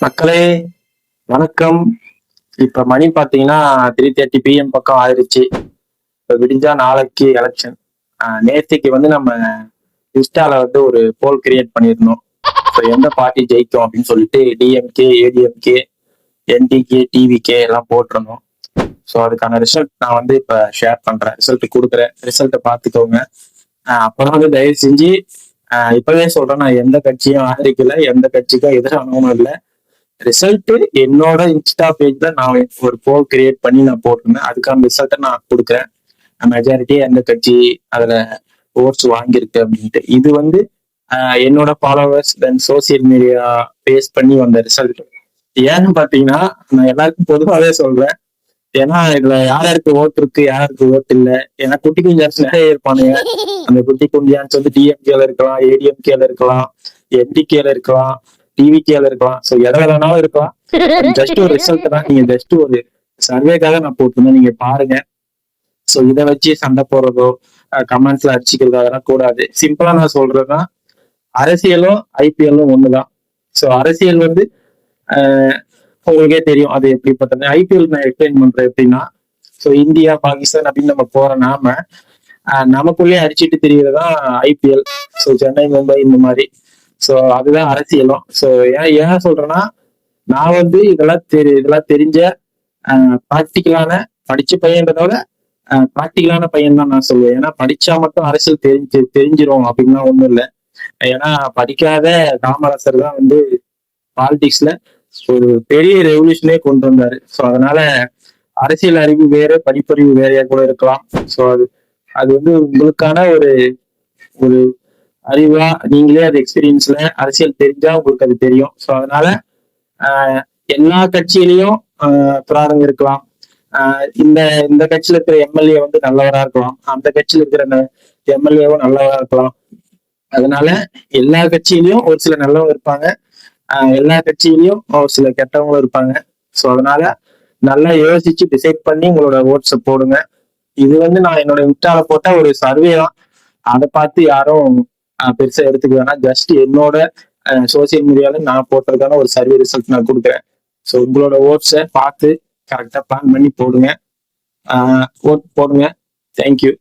மக்களே வணக்கம். இப்ப மணி பாத்தீங்கன்னா 3:30 PM பக்கம் ஆயிடுச்சு. இப்ப விடிஞ்சா நாளைக்கு எலெக்ஷன். நேத்திக்கு வந்து நம்ம இன்ஸ்டால வந்து ஒரு போல் கிரியேட் பண்ணியிருந்தோம். ஸோ எந்த பார்ட்டி ஜெயிக்கும் அப்படின்னு சொல்லிட்டு டிஎம்கே, ஏடிஎம்கே, என்டிகே, டிவிகே எல்லாம் போட்டிருந்தோம். ஸோ அதுக்கான ரிசல்ட் நான் வந்து இப்ப ஷேர் பண்றேன். ரிசல்ட் கொடுக்குறேன். ரிசல்ட்டை பார்த்துக்கோங்க. அப்புறம் வந்து தயவு செஞ்சு இப்பவே சொல்றேன், நான் எந்த கட்சியும் ஆதரிக்கல, எந்த கட்சிக்கும் எதிரானவனும் இல்லை. ரிசல்ட் என்னோட இன்ஸ்டா பேஜ்ல நான் ஒரு போல் கிரியேட் பண்ணி நான் போட்டிருந்தேன். அதுக்கான ரிசல்ட்டை நான் கொடுக்குறேன். மெஜாரிட்டியா எந்த கட்சி அதுல ஓட்ஸ் வாங்கியிருக்கு அப்படின்ட்டு. இது வந்து என்னோட ஃபாலோவர்ஸ் தென் சோசியல் மீடியா பேஸ் பண்ணி வந்த ரிசல்ட். ஏன்னு பாத்தீங்கன்னா நான் எல்லாருக்கும் பொதுவாகவே சொல்றேன். ஏன்னா இதுல யாருக்கு ஓட்டு இருக்கு, யாருக்கு ஓட்டு இல்லை. ஏன்னா குட்டி குஞ்சான்ஸ் நிறைய இருப்பானுங்க. அந்த குட்டி குஞ்சான்ஸ் வந்து டிஎம்கேல இருக்கலாம், ஏடிஎம்கேல இருக்கலாம், என்டிகேல இருக்கலாம், டிவிகேல இருக்கலாம். ஸோ எதுல வேணாலும் இருக்கலாம். ஜஸ்ட் ஒரு ரிசல்ட் தான். நீங்க ஜஸ்ட் ஒரு சர்வேக்காக நான் போட்டிருந்தேன், நீங்க பாருங்க. ஸோ இதை வச்சு சண்டை போடுறதோ கமெண்ட்ஸ்ல அடிச்சுக்கிறதோ அதெல்லாம் கூடாது. சிம்பிளா நான் சொல்றேன்னா அரசியலும் ஐபிஎல்லும் ஒண்ணுதான். ஸோ அரசியல் வந்து உங்களுக்கே தெரியும் அது எப்படிப்பட்டது. ஐபிஎல் நான் எக்ஸ்பிளைன் பண்றேன் எப்படின்னா, ஸோ இந்தியா பாகிஸ்தான் அப்படின்னு நம்ம போற நாம நமக்குள்ளேயே அடிச்சுட்டு தெரியறதுதான் ஐபிஎல். ஸோ சென்னை, மும்பை இந்த மாதிரி. ஸோ அதுதான் அரசியலும். ஸோ ஏன் சொல்றேன்னா, நான் வந்து இதெல்லாம் தெரிஞ்ச ப்ராக்டிக்கலான படிச்ச பையன்றதோட ப்ராக்டிக்கலான பையன் தான் நான் சொல்லுவேன். ஏன்னா படிச்சா மட்டும் அரசியல் தெரிஞ்சிரும் அப்படின்னா ஒண்ணும் இல்லை. ஏன்னா படிக்காத காமராசர் தான் வந்து பாலிடிக்ஸ்ல ஒரு பெரிய ரெவல்யூஷனே கொண்டு வந்தாரு. ஸோ அதனால அரசியல் அறிவு வேற, படிப்பறிவு வேறையா கூட இருக்கலாம். ஸோ அது வந்து உங்களுக்கான ஒரு ஒரு அறிவா நீங்களே அது எக்ஸ்பீரியன்ஸ்ல அரசியல் தெரிஞ்சா உங்களுக்கு அது தெரியும். ஸோ அதனால எல்லா கட்சியிலையும் பிராரங்க இருக்கலாம். இந்த இந்த கட்சியில இருக்கிற எம்எல்ஏ வந்து நல்லவரா இருக்கலாம், அந்த கட்சியில இருக்கிற எம்எல்ஏவும் நல்லவரா இருக்கலாம். அதனால எல்லா கட்சியிலயும் ஒரு சில நல்லவங்க இருப்பாங்க, எல்லா கட்சியிலயும் ஒரு சில கெட்டவங்களும் இருப்பாங்க. ஸோ அதனால நல்லா யோசிச்சு டிசைட் பண்ணி உங்களோட ஓட்ஸை போடுங்க. இது வந்து நான் என்னோட இன்ஸ்டால போட்ட ஒரு சர்வே தான். அதை பார்த்து யாரும் பெருசா எடுத்துக்க வேணாம். ஜஸ்ட் என்னோட சோசியல் மீடியால நான் போட்டதுக்கான ஒரு சர்வே ரிசல்ட் நான் கொடுக்குறேன். ஸோ உங்களோட ஓட்ஸை பார்த்து கரெக்டா பிளான் பண்ணி போடுங்க. ஓட் போடுங்க. தேங்க்யூ.